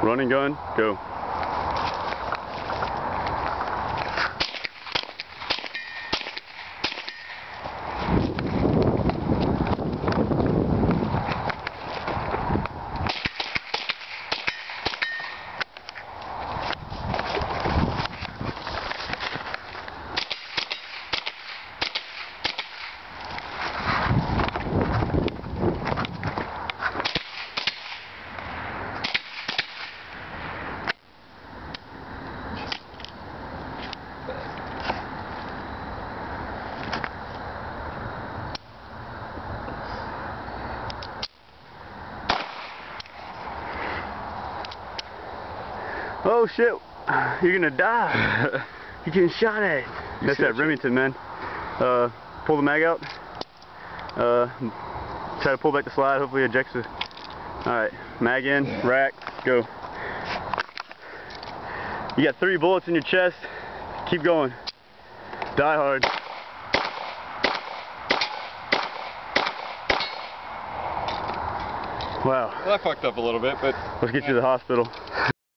Run and gun, go. Oh shit, you're gonna die. You're getting shot at. That's that Remington, man. Pull the mag out. Try to pull back the slide, hopefully it ejects it. Alright, mag in, rack, go. You got 3 bullets in your chest. Keep going. Die hard. Wow. Well, I fucked up a little bit, but... Let's get you to the hospital.